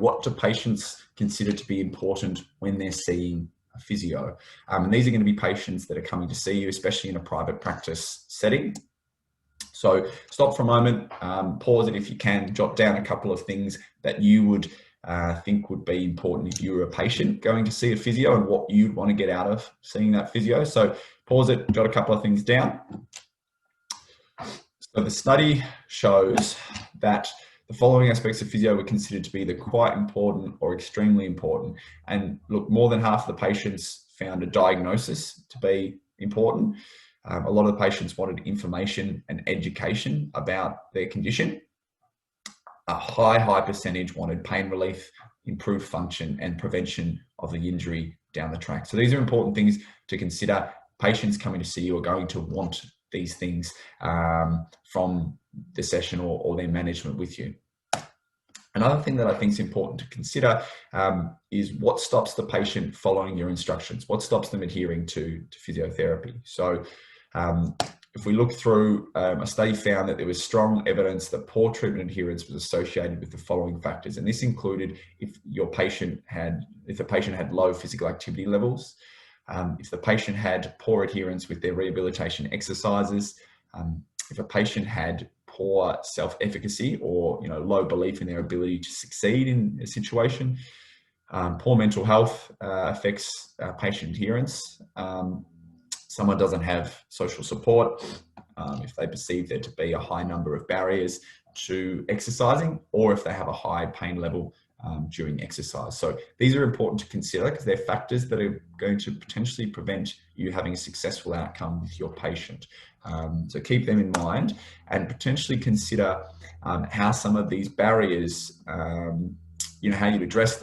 what do patients consider to be important when they're seeing a physio? And these are going to be patients that are coming to see you, especially in a private practice setting. So stop for a moment, pause it if you can, jot down a couple of things that you would think would be important if you were a patient going to see a physio and what you'd want to get out of seeing that physio. So pause it, jot a couple of things down. So the study shows that the following aspects of physio were considered to be either quite important or extremely important. And look, more than half of the patients found a diagnosis to be important. A lot of the patients wanted information and education about their condition. A high percentage wanted pain relief, improved function, and prevention of the injury down the track. So these are important things to consider. Patients coming to see you are going to want these things from the session or their management with you. Another thing that I think is important to consider is what stops the patient following your instructions, what stops them adhering to physiotherapy. So if we look through, a study found that there was strong evidence that poor treatment adherence was associated with the following factors. And this included if the patient had low physical activity levels, if the patient had poor adherence with their rehabilitation exercises, if a patient had poor self-efficacy or low belief in their ability to succeed in a situation, poor mental health affects patient adherence. Someone doesn't have social support, if they perceive there to be a high number of barriers to exercising, or if they have a high pain level during exercise. So these are important to consider because they're factors that are going to potentially prevent you having a successful outcome with your patient. So keep them in mind and potentially consider how some of these barriers, how you address them.